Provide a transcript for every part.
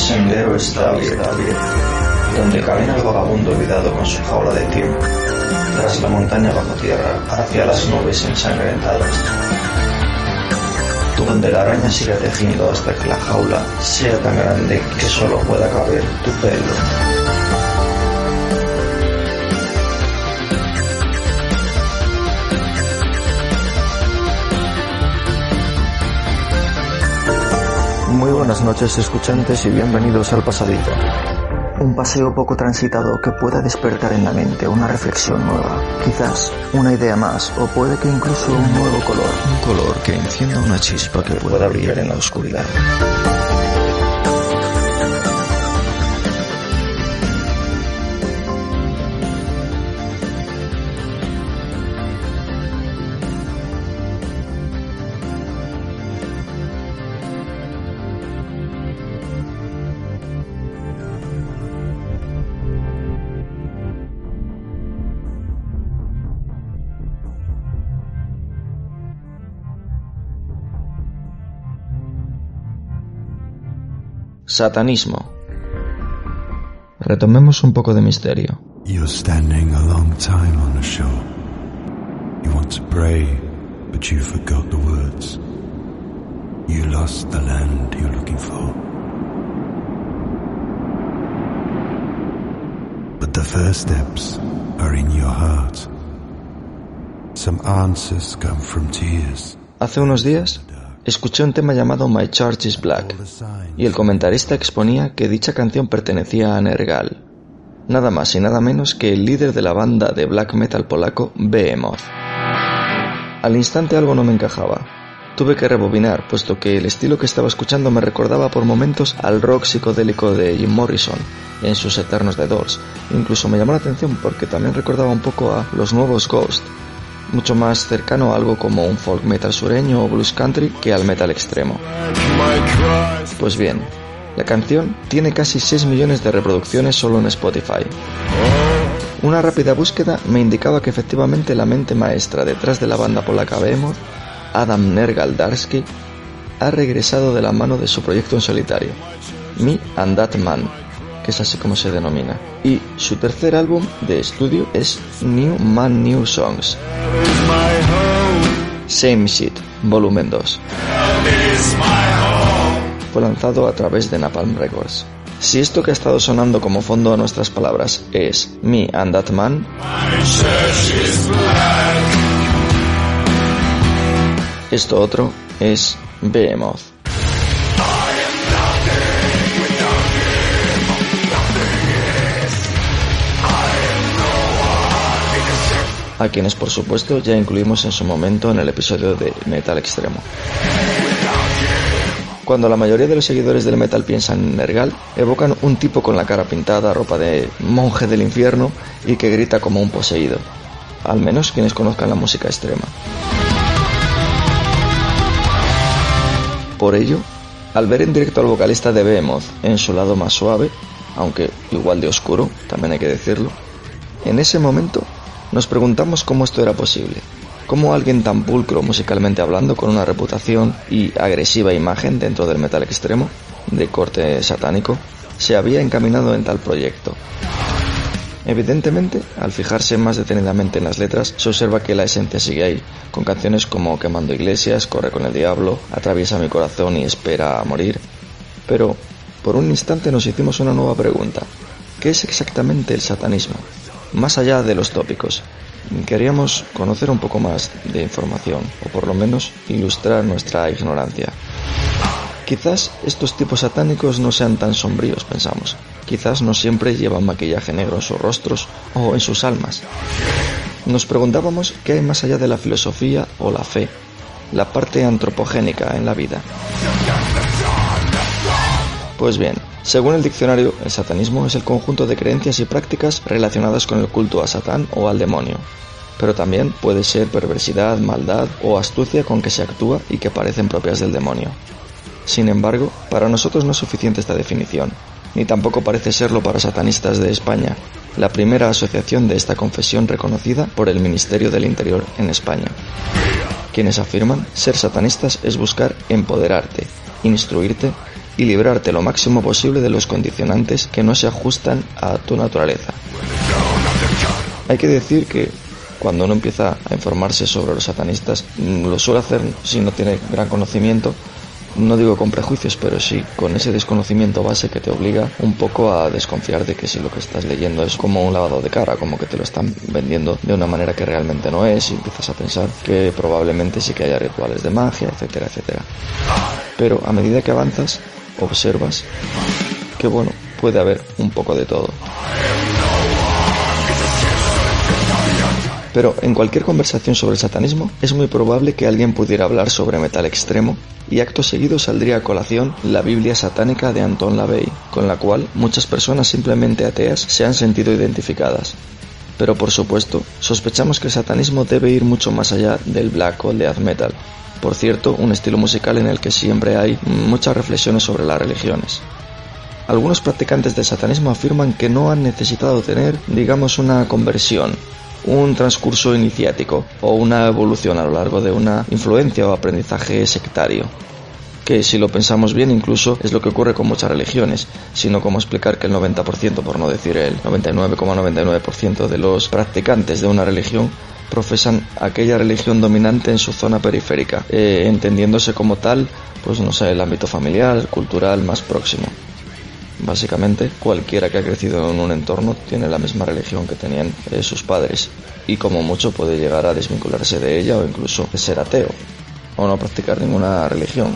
sendero está abierto, donde camina el vagabundo olvidado con su jaula de tiempo, tras la montaña bajo tierra, hacia las nubes ensangrentadas, donde la araña siga tejiendo hasta que la jaula sea tan grande que solo pueda caber tu pelo. Muy buenas noches, escuchantes, y bienvenidos al Pasadito. Un paseo poco transitado que pueda despertar en la mente una reflexión nueva, quizás una idea más, o puede que incluso un nuevo color. Un color que encienda una chispa que pueda brillar en la oscuridad. Satanismo. Retomemos un poco de misterio. You're standing a long time on the shore. You want to pray, but you forgot the words. You lost the land you're looking for. But the first steps are in your heart. Some answers come from tears. Hace unos días escuché un tema llamado My Church is Black, y el comentarista exponía que dicha canción pertenecía a Nergal, nada más y nada menos que el líder de la banda de black metal polaco Behemoth. Al instante algo no me encajaba. Tuve que rebobinar, puesto que el estilo que estaba escuchando me recordaba por momentos al rock psicodélico de Jim Morrison en sus eternos The Doors. Incluso me llamó la atención porque también recordaba un poco a los nuevos Ghost, mucho más cercano a algo como un folk metal sureño o blues country que al metal extremo. Pues bien, la canción tiene casi 6 millones de reproducciones solo en Spotify. Una rápida búsqueda me indicaba que efectivamente la mente maestra detrás de la banda polaca Behemoth, Adam Nergal Darski, ha regresado de la mano de su proyecto en solitario, Me and That Man, que es así como se denomina, y su tercer álbum de estudio es New Man New Songs. Same Shit, volumen 2. Fue lanzado a través de Napalm Records. Si esto que ha estado sonando como fondo a nuestras palabras es Me and That Man, esto otro es Behemoth. A quienes por supuesto ya incluimos en su momento en el episodio de Metal Extremo. Cuando la mayoría de los seguidores del metal piensan en Nergal, evocan un tipo con la cara pintada, ropa de monje del infierno y que grita como un poseído, al menos quienes conozcan la música extrema. Por ello, al ver en directo al vocalista de Behemoth en su lado más suave, aunque igual de oscuro, también hay que decirlo, en ese momento nos preguntamos cómo esto era posible, cómo alguien tan pulcro musicalmente hablando, con una reputación y agresiva imagen dentro del metal extremo, de corte satánico, se había encaminado en tal proyecto. Evidentemente, al fijarse más detenidamente en las letras, se observa que la esencia sigue ahí, con canciones como Quemando Iglesias, Corre con el Diablo, Atraviesa mi corazón y Espera a morir. Pero, por un instante nos hicimos una nueva pregunta: ¿qué es exactamente el satanismo? Más allá de los tópicos, queríamos conocer un poco más de información, o por lo menos ilustrar nuestra ignorancia. Quizás estos tipos satánicos no sean tan sombríos, pensamos. Quizás no siempre llevan maquillaje negro en sus rostros o en sus almas. Nos preguntábamos qué hay más allá de la filosofía o la fe, la parte antropogénica en la vida. Pues bien, según el diccionario, el satanismo es el conjunto de creencias y prácticas relacionadas con el culto a Satán o al demonio, pero también puede ser perversidad, maldad o astucia con que se actúa y que parecen propias del demonio. Sin embargo, para nosotros no es suficiente esta definición, ni tampoco parece serlo para Satanistas de España, la primera asociación de esta confesión reconocida por el Ministerio del Interior en España, quienes afirman ser satanistas es buscar empoderarte, instruirte y librarte lo máximo posible de los condicionantes que no se ajustan a tu naturaleza. Hay que decir que cuando uno empieza a informarse sobre los satanistas, lo suele hacer si no tiene gran conocimiento, no digo con prejuicios, pero sí con ese desconocimiento base que te obliga un poco a desconfiar de que si lo que estás leyendo es como un lavado de cara, como que te lo están vendiendo de una manera que realmente no es, y empiezas a pensar que probablemente sí que haya rituales de magia, etcétera, etcétera. Pero a medida que avanzas, observas que bueno, puede haber un poco de todo. Pero en cualquier conversación sobre el satanismo es muy probable que alguien pudiera hablar sobre metal extremo y acto seguido saldría a colación la Biblia satánica de Anton LaVey, con la cual muchas personas simplemente ateas se han sentido identificadas. Pero por supuesto, sospechamos que el satanismo debe ir mucho más allá del black o el death metal. Por cierto, un estilo musical en el que siempre hay muchas reflexiones sobre las religiones. Algunos practicantes del satanismo afirman que no han necesitado tener, digamos, una conversión, un transcurso iniciático o una evolución a lo largo de una influencia o aprendizaje sectario, que si lo pensamos bien incluso es lo que ocurre con muchas religiones, sino como explicar que el 90%, por no decir el 99,99% de los practicantes de una religión profesan aquella religión dominante en su zona periférica, entendiéndose como tal, pues no sé, el ámbito familiar, cultural más próximo. Básicamente, cualquiera que ha crecido en un entorno tiene la misma religión que tenían sus padres, y como mucho puede llegar a desvincularse de ella o incluso ser ateo, o no practicar ninguna religión,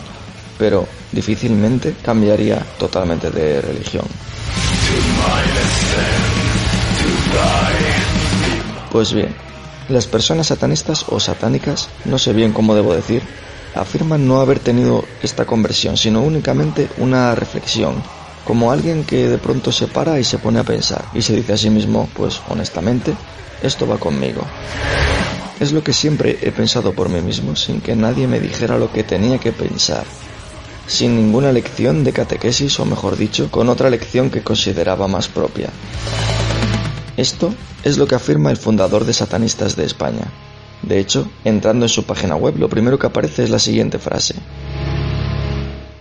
pero difícilmente cambiaría totalmente de religión. Pues bien, las personas satanistas o satánicas, no sé bien cómo debo decir, afirman no haber tenido esta conversión, sino únicamente una reflexión, como alguien que de pronto se para y se pone a pensar y se dice a sí mismo, pues honestamente, esto va conmigo. Es lo que siempre he pensado por mí mismo, sin que nadie me dijera lo que tenía que pensar, sin ninguna lección de catequesis, o mejor dicho, con otra lección que consideraba más propia. Esto es lo que afirma el fundador de Satanistas de España. De hecho, entrando en su página web, lo primero que aparece es la siguiente frase: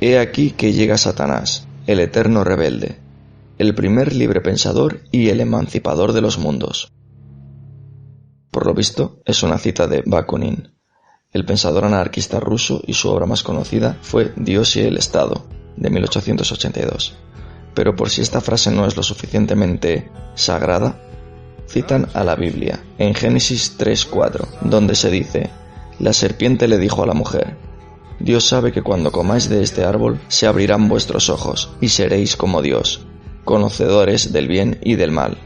«He aquí que llega Satanás, el eterno rebelde, el primer librepensador y el emancipador de los mundos». Por lo visto, es una cita de Bakunin, el pensador anarquista ruso, y su obra más conocida fue Dios y el Estado, de 1882. Pero por si esta frase no es lo suficientemente sagrada, citan a la Biblia, en Génesis 3:4, donde se dice: «La serpiente le dijo a la mujer: Dios sabe que cuando comáis de este árbol se abrirán vuestros ojos y seréis como Dios, conocedores del bien y del mal».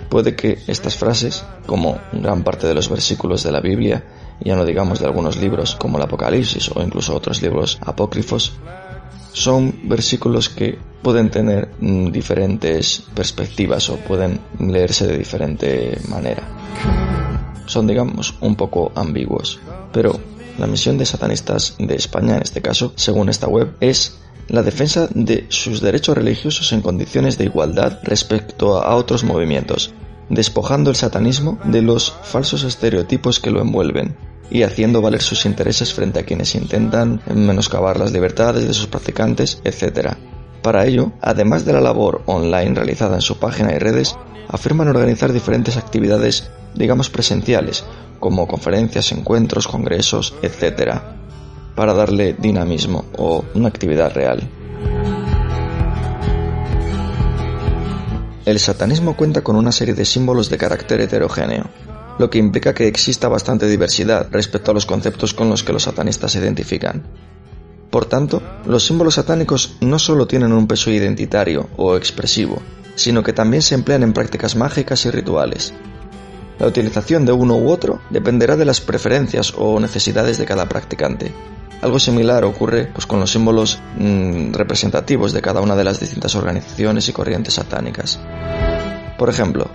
Puede que estas frases, como gran parte de los versículos de la Biblia, ya no digamos de algunos libros como el Apocalipsis o incluso otros libros apócrifos, son versículos que pueden tener diferentes perspectivas o pueden leerse de diferente manera. Son, digamos, un poco ambiguos. Pero la misión de Satanistas de España, en este caso, según esta web, es la defensa de sus derechos religiosos en condiciones de igualdad respecto a otros movimientos, despojando el satanismo de los falsos estereotipos que lo envuelven y haciendo valer sus intereses frente a quienes intentan menoscabar las libertades de sus practicantes, etc. Para ello, además de la labor online realizada en su página y redes, afirman organizar diferentes actividades, digamos, presenciales, como conferencias, encuentros, congresos, etc., para darle dinamismo o una actividad real. El satanismo cuenta con una serie de símbolos de carácter heterogéneo, lo que implica que exista bastante diversidad respecto a los conceptos con los que los satanistas se identifican. Por tanto, los símbolos satánicos no solo tienen un peso identitario o expresivo, sino que también se emplean en prácticas mágicas y rituales. La utilización de uno u otro dependerá de las preferencias o necesidades de cada practicante. Algo similar ocurre con los símbolos representativos de cada una de las distintas organizaciones y corrientes satánicas. Por ejemplo,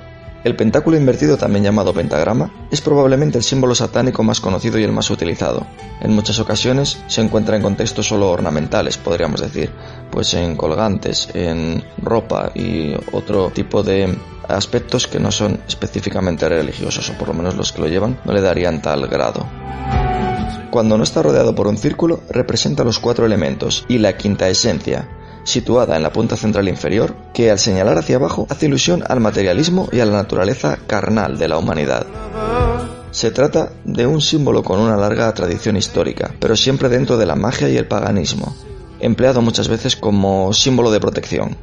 el pentáculo invertido, también llamado pentagrama, es probablemente el símbolo satánico más conocido y el más utilizado. En muchas ocasiones se encuentra en contextos solo ornamentales, podríamos decir, pues en colgantes, en ropa y otro tipo de aspectos que no son específicamente religiosos, o por lo menos los que lo llevan no le darían tal grado. Cuando no está rodeado por un círculo, representa los 4 elementos y la quinta esencia, situada en la punta central inferior, que al señalar hacia abajo hace ilusión al materialismo y a la naturaleza carnal de la humanidad. Se trata de un símbolo con una larga tradición histórica, pero siempre dentro de la magia y el paganismo, empleado muchas veces como símbolo de protección.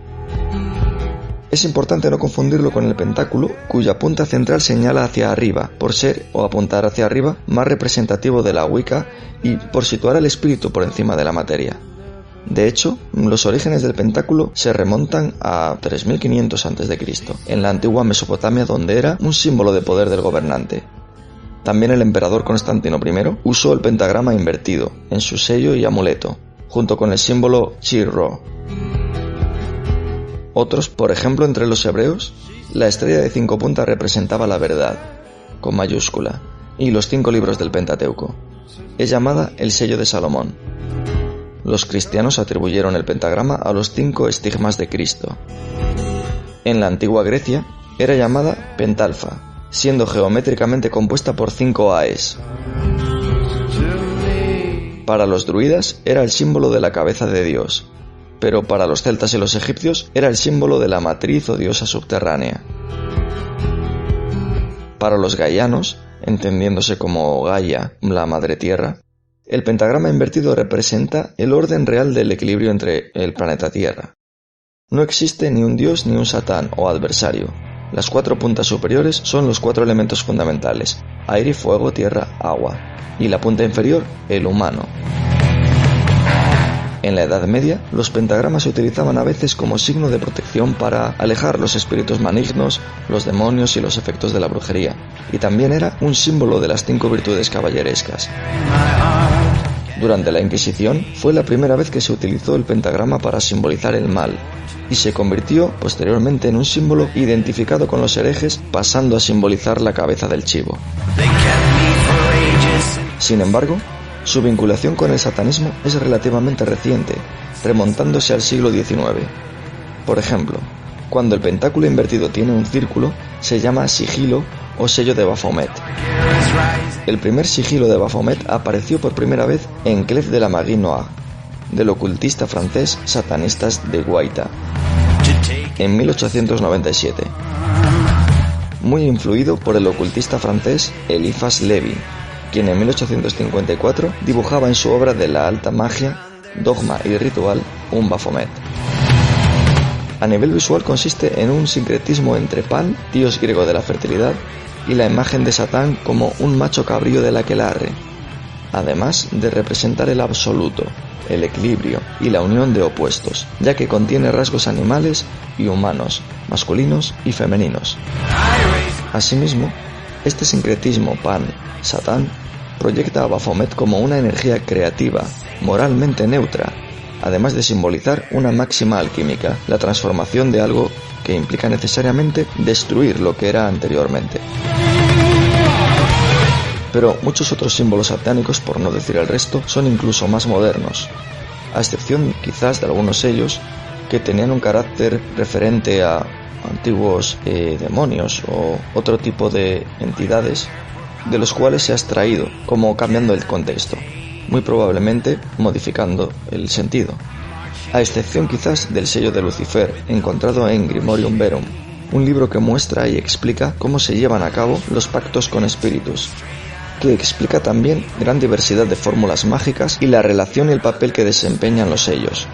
Es importante no confundirlo con el pentáculo, cuya punta central señala hacia arriba, por ser, o apuntar hacia arriba, más representativo de la Wicca y por situar al espíritu por encima de la materia. De hecho, los orígenes del pentáculo se remontan a 3500 a.C., en la antigua Mesopotamia, donde era un símbolo de poder del gobernante. También el emperador Constantino I usó el pentagrama invertido en su sello y amuleto, junto con el símbolo Chi-Rho. Otros, por ejemplo, entre los hebreos, la estrella de 5 puntas representaba la verdad, con mayúscula, y los 5 libros del Pentateuco. Es llamada el sello de Salomón. Los cristianos atribuyeron el pentagrama a los 5 estigmas de Cristo. En la antigua Grecia era llamada pentalfa, siendo geométricamente compuesta por 5 aes. Para los druidas era el símbolo de la cabeza de Dios, pero para los celtas y los egipcios era el símbolo de la matriz o diosa subterránea. Para los gaianos, entendiéndose como Gaia, la madre tierra, el pentagrama invertido representa el orden real del equilibrio entre el planeta Tierra. No existe ni un dios ni un satán o adversario. Las 4 puntas superiores son los 4 elementos fundamentales: aire, fuego, tierra, agua, y la punta inferior, el humano. En la Edad Media, los pentagramas se utilizaban a veces como signo de protección para alejar los espíritus malignos, los demonios y los efectos de la brujería, y también era un símbolo de las 5 virtudes caballerescas. Durante la Inquisición fue la primera vez que se utilizó el pentagrama para simbolizar el mal, y se convirtió posteriormente en un símbolo identificado con los herejes, pasando a simbolizar la cabeza del chivo. Sin embargo, su vinculación con el satanismo es relativamente reciente, remontándose al siglo XIX. Por ejemplo, cuando el pentáculo invertido tiene un círculo, se llama sigilo o sello de Baphomet. El primer sigilo de Baphomet apareció por primera vez en Clef de la Magie Noire, del ocultista francés Satanistas de Guaita, en 1897. Muy influido por el ocultista francés Eliphas Levi, quien en 1854 dibujaba en su obra de la alta magia, dogma y ritual un Baphomet. A nivel visual consiste en un sincretismo entre Pan, dios griego de la fertilidad, y la imagen de Satán como un macho cabrío del aquelarre, además de representar el absoluto, el equilibrio y la unión de opuestos, ya que contiene rasgos animales y humanos, masculinos y femeninos. Asimismo, este sincretismo Pan-Satán proyecta a Baphomet como una energía creativa, moralmente neutra, además de simbolizar una máxima alquímica, la transformación de algo que implica necesariamente destruir lo que era anteriormente. Pero muchos otros símbolos satánicos, por no decir el resto, son incluso más modernos, a excepción quizás de algunos sellos que tenían un carácter referente a antiguos demonios o otro tipo de entidades de los cuales se ha extraído, como cambiando el contexto, muy probablemente modificando el sentido, a excepción quizás del sello de Lucifer, encontrado en Grimorium Verum, un libro que muestra y explica cómo se llevan a cabo los pactos con espíritus, que explica también gran diversidad de fórmulas mágicas y la relación y el papel que desempeñan los sellos.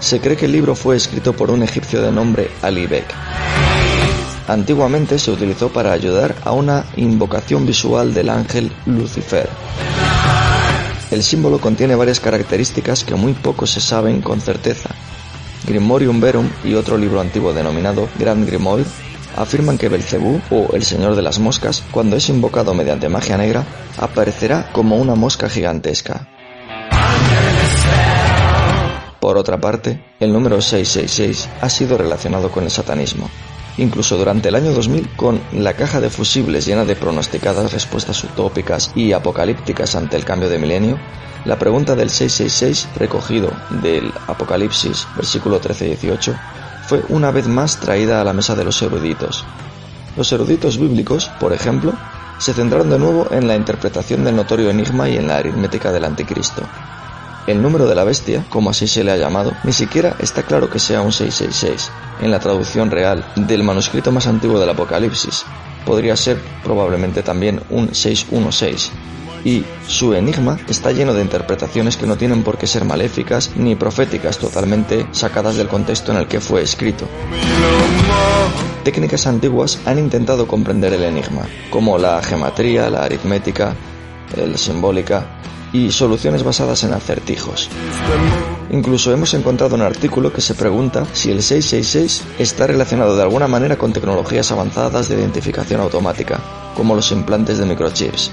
Se cree que el libro fue escrito por un egipcio de nombre Ali Bek. Antiguamente se utilizó para ayudar a una invocación visual del ángel Lucifer. El símbolo contiene varias características que muy poco se saben con certeza. Grimorium Verum y otro libro antiguo denominado Grand Grimoire afirman que Belcebú, o el señor de las moscas, cuando es invocado mediante magia negra, aparecerá como una mosca gigantesca. Por otra parte, el número 666 ha sido relacionado con el satanismo. Incluso durante el año 2000, con la caja de fusibles llena de pronosticadas respuestas utópicas y apocalípticas ante el cambio de milenio, la pregunta del 666, recogido del Apocalipsis, versículo 13-18, fue una vez más traída a la mesa de los eruditos. Los eruditos bíblicos, por ejemplo, se centraron de nuevo en la interpretación del notorio enigma y en la aritmética del anticristo. El número de la bestia, como así se le ha llamado, ni siquiera está claro que sea un 666. En la traducción real del manuscrito más antiguo del Apocalipsis, podría ser probablemente también un 616. Y su enigma está lleno de interpretaciones que no tienen por qué ser maléficas ni proféticas, totalmente sacadas del contexto en el que fue escrito. Técnicas antiguas han intentado comprender el enigma, como la gematría, la aritmética, la simbólica y soluciones basadas en acertijos. Incluso hemos encontrado un artículo que se pregunta si el 666 está relacionado de alguna manera con tecnologías avanzadas de identificación automática, como los implantes de microchips.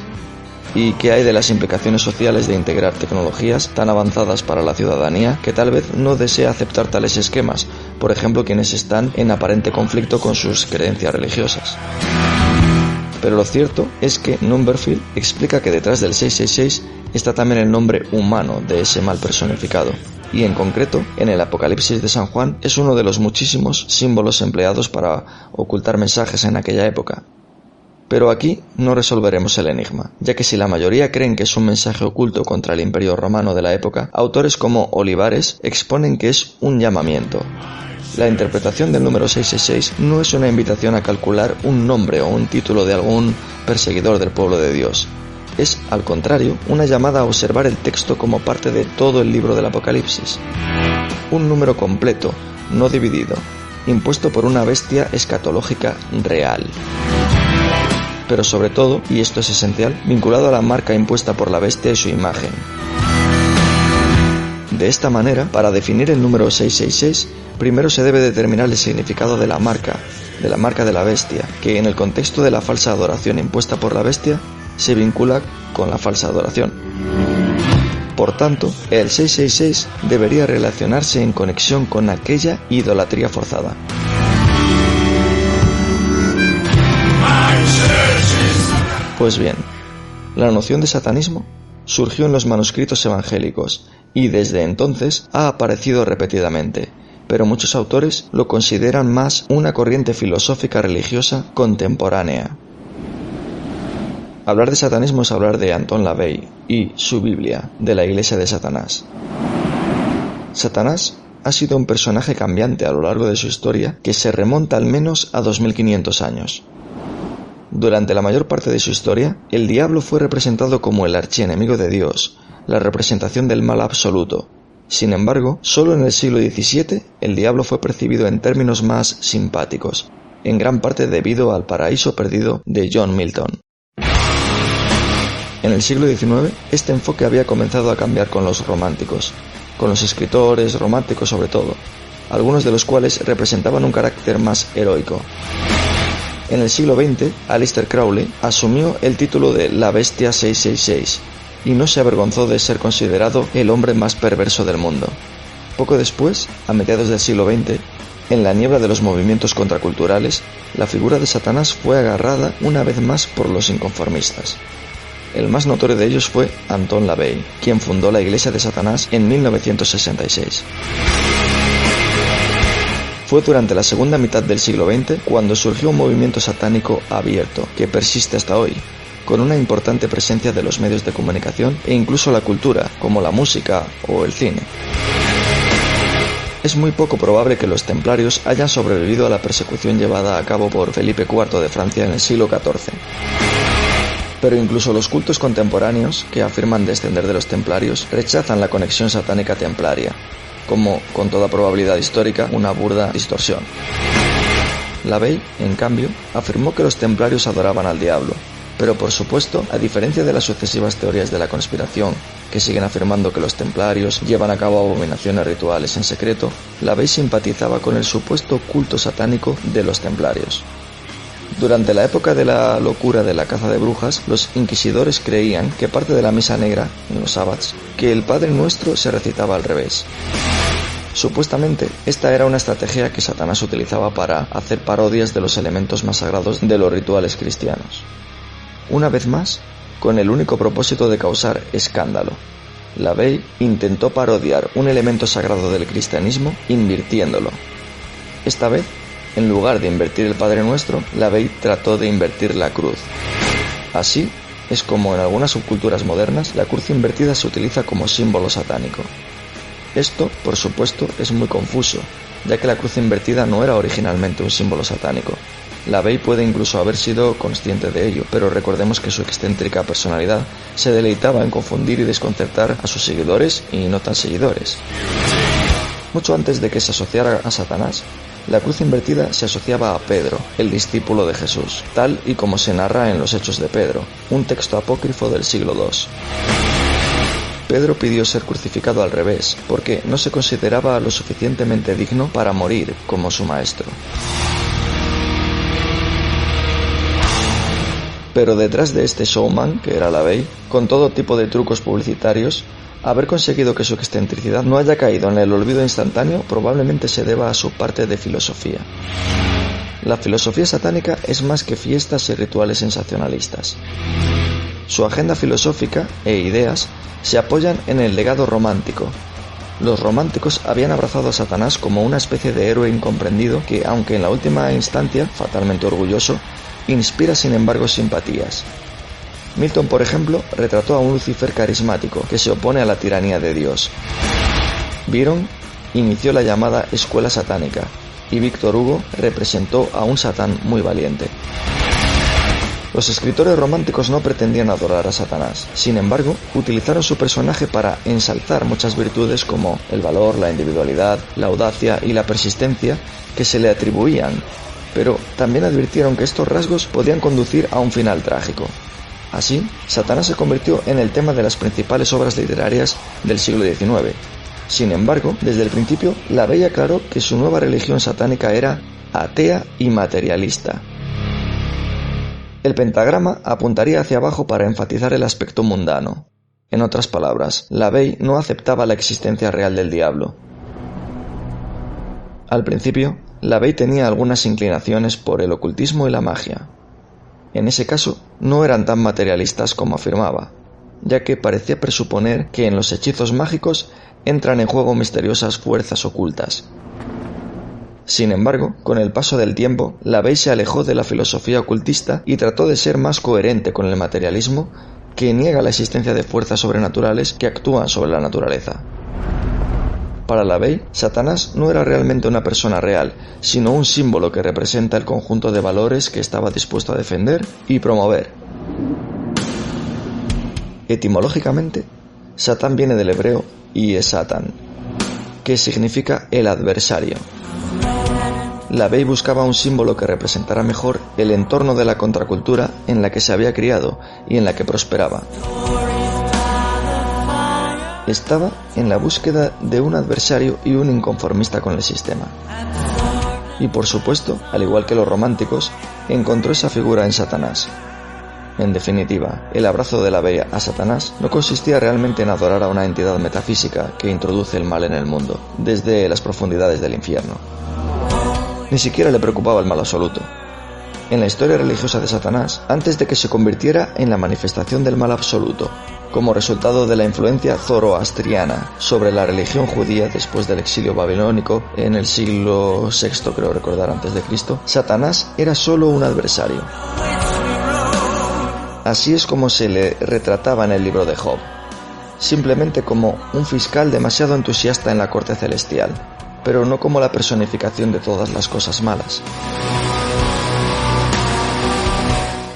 ¿Y qué hay de las implicaciones sociales de integrar tecnologías tan avanzadas para la ciudadanía que tal vez no desea aceptar tales esquemas, por ejemplo quienes están en aparente conflicto con sus creencias religiosas? Pero lo cierto es que Numberfield explica que detrás del 666 está también el nombre humano de ese mal personificado, y en concreto, en el Apocalipsis de San Juan es uno de los muchísimos símbolos empleados para ocultar mensajes en aquella época. Pero aquí no resolveremos el enigma, ya que si la mayoría creen que es un mensaje oculto contra el Imperio Romano de la época, autores como Olivares exponen que es un llamamiento. La interpretación del número 666 no es una invitación a calcular un nombre o un título de algún perseguidor del pueblo de Dios. Es, al contrario, una llamada a observar el texto como parte de todo el libro del Apocalipsis. Un número completo, no dividido, impuesto por una bestia escatológica real. Pero sobre todo, y esto es esencial, vinculado a la marca impuesta por la bestia y su imagen. De esta manera, para definir el número 666, primero se debe determinar el significado de la marca de la bestia, que en el contexto de la falsa adoración impuesta por la bestia, se vincula con la falsa adoración. Por tanto, el 666 debería relacionarse en conexión con aquella idolatría forzada. Pues bien, la noción de satanismo surgió en los manuscritos evangélicos y desde entonces ha aparecido repetidamente, pero muchos autores lo consideran más una corriente filosófica religiosa contemporánea. Hablar de satanismo es hablar de Anton LaVey y su Biblia, de la Iglesia de Satanás. Satanás ha sido un personaje cambiante a lo largo de su historia que se remonta al menos a 2500 años. Durante la mayor parte de su historia, el diablo fue representado como el archienemigo de Dios, la representación del mal absoluto. Sin embargo, solo en el siglo XVII el diablo fue percibido en términos más simpáticos, en gran parte debido al paraíso perdido de John Milton. En el siglo XIX, este enfoque había comenzado a cambiar con los románticos, con los escritores románticos sobre todo, algunos de los cuales representaban un carácter más heroico. En el siglo XX, Aleister Crowley asumió el título de La Bestia 666 y no se avergonzó de ser considerado el hombre más perverso del mundo. Poco después, a mediados del siglo XX, en la niebla de los movimientos contraculturales, la figura de Satanás fue agarrada una vez más por los inconformistas. El más notorio de ellos fue Anton LaVey, quien fundó la Iglesia de Satanás en 1966. Fue durante la segunda mitad del siglo XX cuando surgió un movimiento satánico abierto, que persiste hasta hoy, con una importante presencia de los medios de comunicación e incluso la cultura, como la música o el cine. Es muy poco probable que los templarios hayan sobrevivido a la persecución llevada a cabo por Felipe IV de Francia en el siglo XIV. Pero incluso los cultos contemporáneos, que afirman descender de los templarios, rechazan la conexión satánica templaria, como, con toda probabilidad histórica, una burda distorsión. LaVey, en cambio, afirmó que los templarios adoraban al diablo, pero por supuesto, a diferencia de las sucesivas teorías de la conspiración, que siguen afirmando que los templarios llevan a cabo abominaciones rituales en secreto, LaVey simpatizaba con el supuesto culto satánico de los templarios. Durante la época de la locura de la caza de brujas, los inquisidores creían que parte de la misa negra, en los sábados, que el Padre Nuestro se recitaba al revés. Supuestamente, esta era una estrategia que Satanás utilizaba para hacer parodias de los elementos más sagrados de los rituales cristianos. Una vez más, con el único propósito de causar escándalo, LaVey intentó parodiar un elemento sagrado del cristianismo invirtiéndolo. Esta vez, en lugar de invertir el Padre Nuestro, LaVey trató de invertir la cruz. Así es como en algunas subculturas modernas la cruz invertida se utiliza como símbolo satánico. Esto, por supuesto, es muy confuso, ya que la cruz invertida no era originalmente un símbolo satánico. LaVey puede incluso haber sido consciente de ello, pero recordemos que su excéntrica personalidad se deleitaba en confundir y desconcertar a sus seguidores y no tan seguidores. Mucho antes de que se asociara a Satanás, la cruz invertida se asociaba a Pedro, el discípulo de Jesús, tal y como se narra en los Hechos de Pedro, un texto apócrifo del siglo II. Pedro pidió ser crucificado al revés, porque no se consideraba lo suficientemente digno para morir como su maestro. Pero detrás de este showman, que era LaVey, con todo tipo de trucos publicitarios, haber conseguido que su excentricidad no haya caído en el olvido instantáneo probablemente se deba a su parte de filosofía. La filosofía satánica es más que fiestas y rituales sensacionalistas. Su agenda filosófica e ideas se apoyan en el legado romántico. Los románticos habían abrazado a Satanás como una especie de héroe incomprendido que, aunque en la última instancia, fatalmente orgulloso, inspira sin embargo simpatías. Milton, por ejemplo, retrató a un Lucifer carismático que se opone a la tiranía de Dios. Byron inició la llamada escuela satánica y Víctor Hugo representó a un Satán muy valiente. Los escritores románticos no pretendían adorar a Satanás, sin embargo, utilizaron su personaje para ensalzar muchas virtudes como el valor, la individualidad, la audacia y la persistencia que se le atribuían, pero también advirtieron que estos rasgos podían conducir a un final trágico. Así, Satanás se convirtió en el tema de las principales obras literarias del siglo XIX. Sin embargo, desde el principio, LaVey aclaró que su nueva religión satánica era atea y materialista. El pentagrama apuntaría hacia abajo para enfatizar el aspecto mundano. En otras palabras, LaVey no aceptaba la existencia real del diablo. Al principio, LaVey tenía algunas inclinaciones por el ocultismo y la magia. En ese caso, no eran tan materialistas como afirmaba, ya que parecía presuponer que en los hechizos mágicos entran en juego misteriosas fuerzas ocultas. Sin embargo, con el paso del tiempo, LaVey se alejó de la filosofía ocultista y trató de ser más coherente con el materialismo, que niega la existencia de fuerzas sobrenaturales que actúan sobre la naturaleza. Para LaVey, Satanás no era realmente una persona real, sino un símbolo que representa el conjunto de valores que estaba dispuesto a defender y promover. Etimológicamente, Satán viene del hebreo Satan, que significa el adversario. LaVey buscaba un símbolo que representara mejor el entorno de la contracultura en la que se había criado y en la que prosperaba. Estaba en la búsqueda de un adversario y un inconformista con el sistema. Y por supuesto, al igual que los románticos, encontró esa figura en Satanás. En definitiva, el abrazo de LaVey a Satanás no consistía realmente en adorar a una entidad metafísica que introduce el mal en el mundo, desde las profundidades del infierno. Ni siquiera le preocupaba el mal absoluto. En la historia religiosa de Satanás, antes de que se convirtiera en la manifestación del mal absoluto, como resultado de la influencia zoroastriana sobre la religión judía después del exilio babilónico en el siglo VI, creo recordar, antes de Cristo, Satanás era solo un adversario. Así es como se le retrataba en el libro de Job, simplemente como un fiscal demasiado entusiasta en la corte celestial, pero no como la personificación de todas las cosas malas.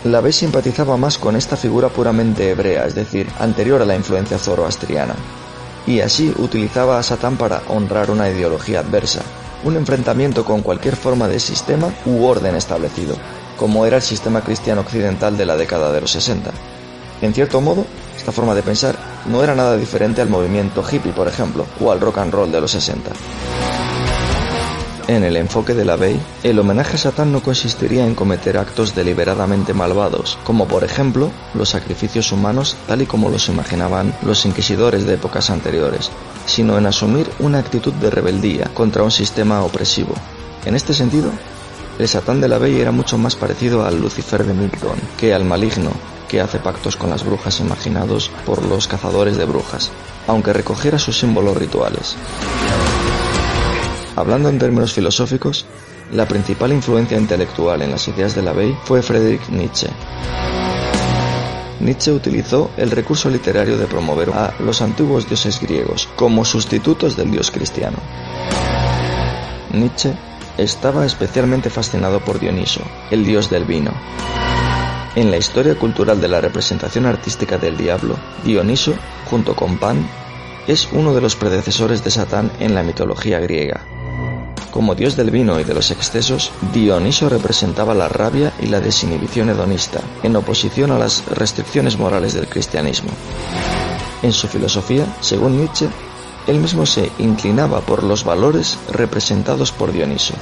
LaVey simpatizaba más con esta figura puramente hebrea, es decir, anterior a la influencia zoroastriana, y así utilizaba a Satán para honrar una ideología adversa, un enfrentamiento con cualquier forma de sistema u orden establecido, como era el sistema cristiano occidental de la década de los 60. En cierto modo, esta forma de pensar no era nada diferente al movimiento hippie, por ejemplo, o al rock and roll de los 60. En el enfoque de LaVey, el homenaje a Satán no consistiría en cometer actos deliberadamente malvados, como por ejemplo los sacrificios humanos tal y como los imaginaban los inquisidores de épocas anteriores, sino en asumir una actitud de rebeldía contra un sistema opresivo. En este sentido, el Satán de LaVey era mucho más parecido al Lucifer de Milton que al maligno que hace pactos con las brujas imaginados por los cazadores de brujas, aunque recogiera sus símbolos rituales. Hablando en términos filosóficos, la principal influencia intelectual en las ideas de LaVey fue Friedrich Nietzsche. Nietzsche utilizó el recurso literario de promover a los antiguos dioses griegos como sustitutos del dios cristiano. Nietzsche estaba especialmente fascinado por Dioniso, el dios del vino. En la historia cultural de la representación artística del diablo, Dioniso, junto con Pan, es uno de los predecesores de Satán en la mitología griega. Como dios del vino y de los excesos, Dioniso representaba la rabia y la desinhibición hedonista, en oposición a las restricciones morales del cristianismo. En su filosofía, según Nietzsche, él mismo se inclinaba por los valores representados por Dioniso.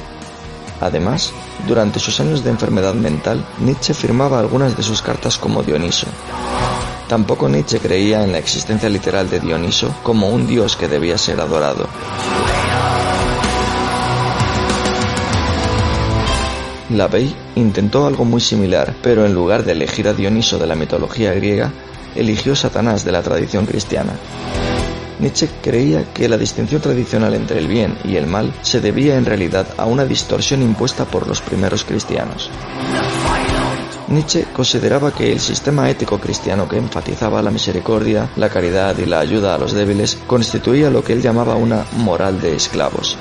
Además, durante sus años de enfermedad mental, Nietzsche firmaba algunas de sus cartas como Dioniso. Tampoco Nietzsche creía en la existencia literal de Dioniso como un dios que debía ser adorado. Lavey intentó algo muy similar, pero en lugar de elegir a Dioniso de la mitología griega, eligió Satanás de la tradición cristiana. Nietzsche creía que la distinción tradicional entre el bien y el mal se debía en realidad a una distorsión impuesta por los primeros cristianos. Nietzsche consideraba que el sistema ético cristiano que enfatizaba la misericordia, la caridad y la ayuda a los débiles constituía lo que él llamaba una moral de esclavos.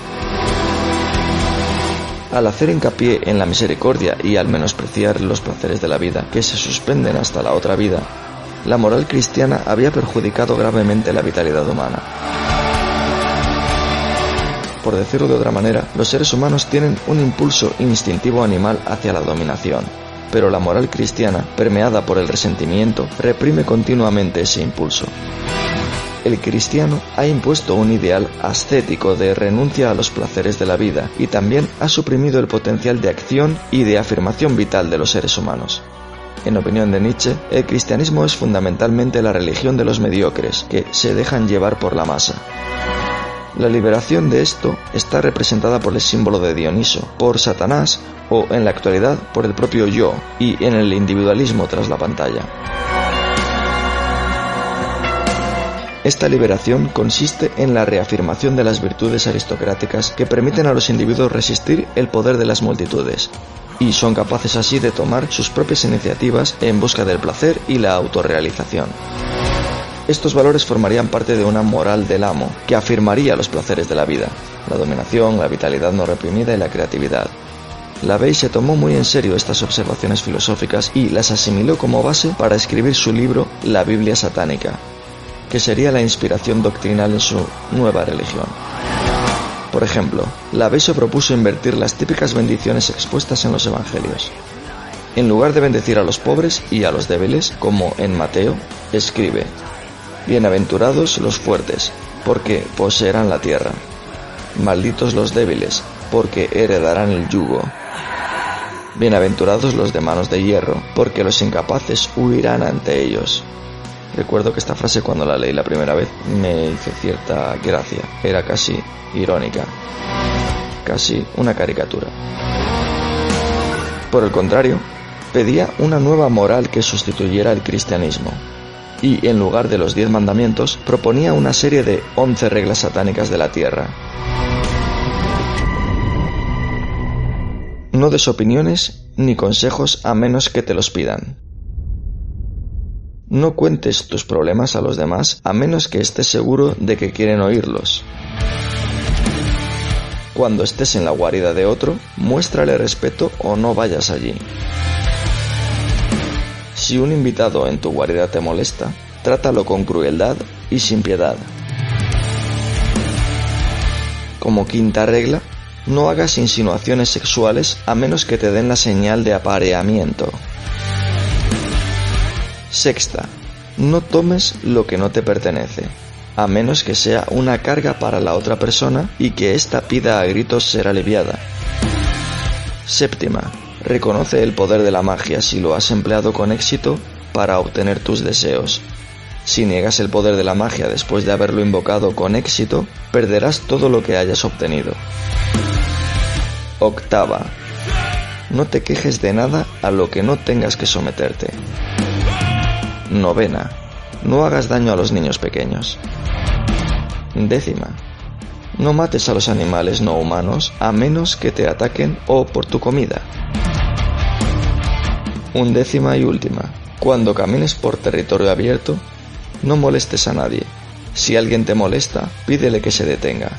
Al hacer hincapié en la misericordia y al menospreciar los placeres de la vida, que se suspenden hasta la otra vida, la moral cristiana había perjudicado gravemente la vitalidad humana. Por decirlo de otra manera, los seres humanos tienen un impulso instintivo animal hacia la dominación, pero la moral cristiana, permeada por el resentimiento, reprime continuamente ese impulso. El cristiano ha impuesto un ideal ascético de renuncia a los placeres de la vida y también ha suprimido el potencial de acción y de afirmación vital de los seres humanos. En opinión de Nietzsche, el cristianismo es fundamentalmente la religión de los mediocres, que se dejan llevar por la masa. La liberación de esto está representada por el símbolo de Dioniso, por Satanás o, en la actualidad, por el propio yo y en el individualismo tras la pantalla. Esta liberación consiste en la reafirmación de las virtudes aristocráticas que permiten a los individuos resistir el poder de las multitudes, y son capaces así de tomar sus propias iniciativas en busca del placer y la autorrealización. Estos valores formarían parte de una moral del amo, que afirmaría los placeres de la vida, la dominación, la vitalidad no reprimida y la creatividad. Lavey se tomó muy en serio estas observaciones filosóficas y las asimiló como base para escribir su libro La Biblia Satánica, que sería la inspiración doctrinal en su nueva religión. Por ejemplo, Lavey se propuso invertir las típicas bendiciones expuestas en los evangelios. En lugar de bendecir a los pobres y a los débiles, como en Mateo, escribe: Bienaventurados los fuertes, porque poseerán la tierra. Malditos los débiles, porque heredarán el yugo. Bienaventurados los de manos de hierro, porque los incapaces huirán ante ellos. Recuerdo que esta frase, cuando la leí la primera vez, me hizo cierta gracia. Era casi irónica, casi una caricatura. Por el contrario, pedía una nueva moral que sustituyera el cristianismo, y en lugar de los 10 mandamientos, proponía una serie de 11 reglas satánicas de la tierra. No des opiniones ni consejos a menos que te los pidan. No cuentes tus problemas a los demás a menos que estés seguro de que quieren oírlos. Cuando estés en la guarida de otro, muéstrale respeto o no vayas allí. Si un invitado en tu guarida te molesta, trátalo con crueldad y sin piedad. Como quinta regla, no hagas insinuaciones sexuales a menos que te den la señal de apareamiento. Sexta, no tomes lo que no te pertenece, a menos que sea una carga para la otra persona y que ésta pida a gritos ser aliviada. Séptima, reconoce el poder de la magia si lo has empleado con éxito para obtener tus deseos. Si niegas el poder de la magia después de haberlo invocado con éxito, perderás todo lo que hayas obtenido. Octava, no te quejes de nada a lo que no tengas que someterte. Novena, no hagas daño a los niños pequeños. Décima, no mates a los animales no humanos a menos que te ataquen o por tu comida. Undécima y última, Cuando camines por territorio abierto, no molestes a nadie. Si alguien te molesta, pídele que se detenga.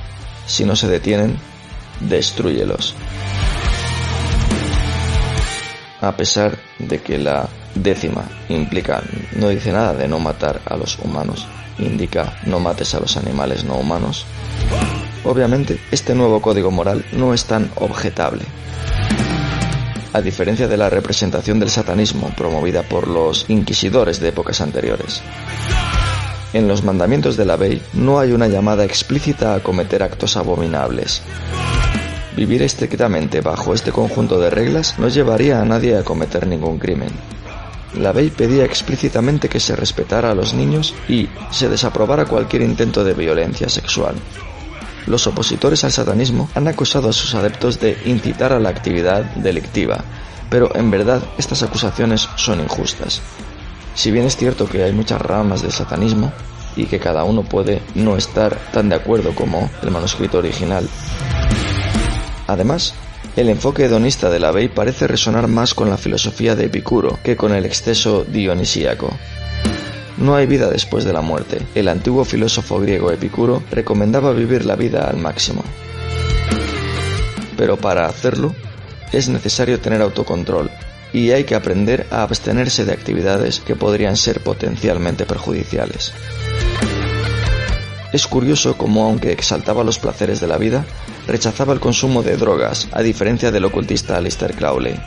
Si no se detienen, destrúyelos. A pesar de que la 10ª implica, no dice nada de no matar a los humanos, indica no mates a los animales no humanos, obviamente este nuevo código moral no es tan objetable. A diferencia de la representación del satanismo promovida por los inquisidores de épocas anteriores. En los mandamientos de la ley no hay una llamada explícita a cometer actos abominables. Vivir estrictamente bajo este conjunto de reglas no llevaría a nadie a cometer ningún crimen. La ley pedía explícitamente que se respetara a los niños y se desaprobara cualquier intento de violencia sexual. Los opositores al satanismo han acusado a sus adeptos de incitar a la actividad delictiva, pero en verdad estas acusaciones son injustas. Si bien es cierto que hay muchas ramas del satanismo y que cada uno puede no estar tan de acuerdo como el manuscrito original, además, el enfoque hedonista de la ley parece resonar más con la filosofía de Epicuro que con el exceso dionisíaco. No hay vida después de la muerte. El antiguo filósofo griego Epicuro recomendaba vivir la vida al máximo. Pero para hacerlo, es necesario tener autocontrol, y hay que aprender a abstenerse de actividades que podrían ser potencialmente perjudiciales. Es curioso cómo, aunque exaltaba los placeres de la vida, rechazaba el consumo de drogas, a diferencia del ocultista Aleister Crowley.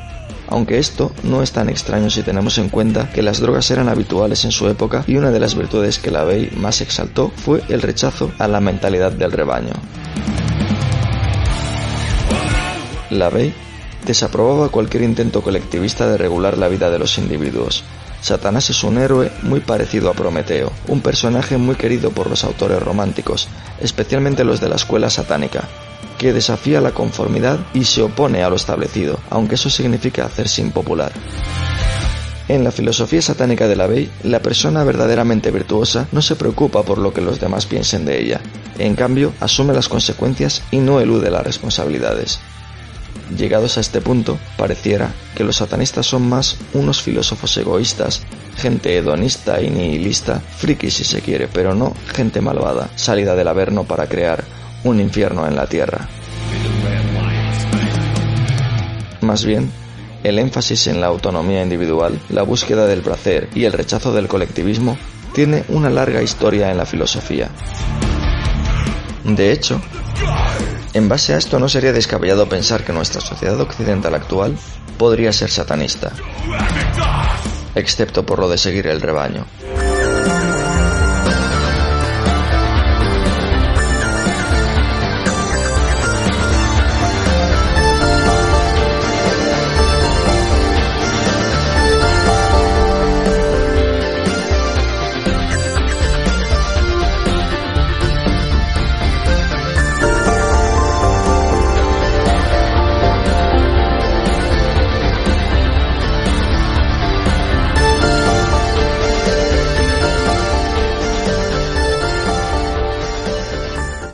Aunque esto no es tan extraño si tenemos en cuenta que las drogas eran habituales en su época y una de las virtudes que la ley más exaltó fue el rechazo a la mentalidad del rebaño. La ley desaprobaba cualquier intento colectivista de regular la vida de los individuos. Satanás es un héroe muy parecido a Prometeo, un personaje muy querido por los autores románticos, especialmente los de la escuela satánica, que desafía la conformidad y se opone a lo establecido, aunque eso significa hacerse impopular. En la filosofía satánica de la ley, la persona verdaderamente virtuosa no se preocupa por lo que los demás piensen de ella, en cambio asume las consecuencias y no elude las responsabilidades. Llegados a este punto, pareciera que los satanistas son más unos filósofos egoístas, gente hedonista y nihilista, friki si se quiere, pero no gente malvada, salida del Averno para crear un infierno en la tierra. Más bien, el énfasis en la autonomía individual, la búsqueda del placer y el rechazo del colectivismo tiene una larga historia en la filosofía. De hecho, en base a esto no sería descabellado pensar que nuestra sociedad occidental actual podría ser satanista, excepto por lo de seguir el rebaño.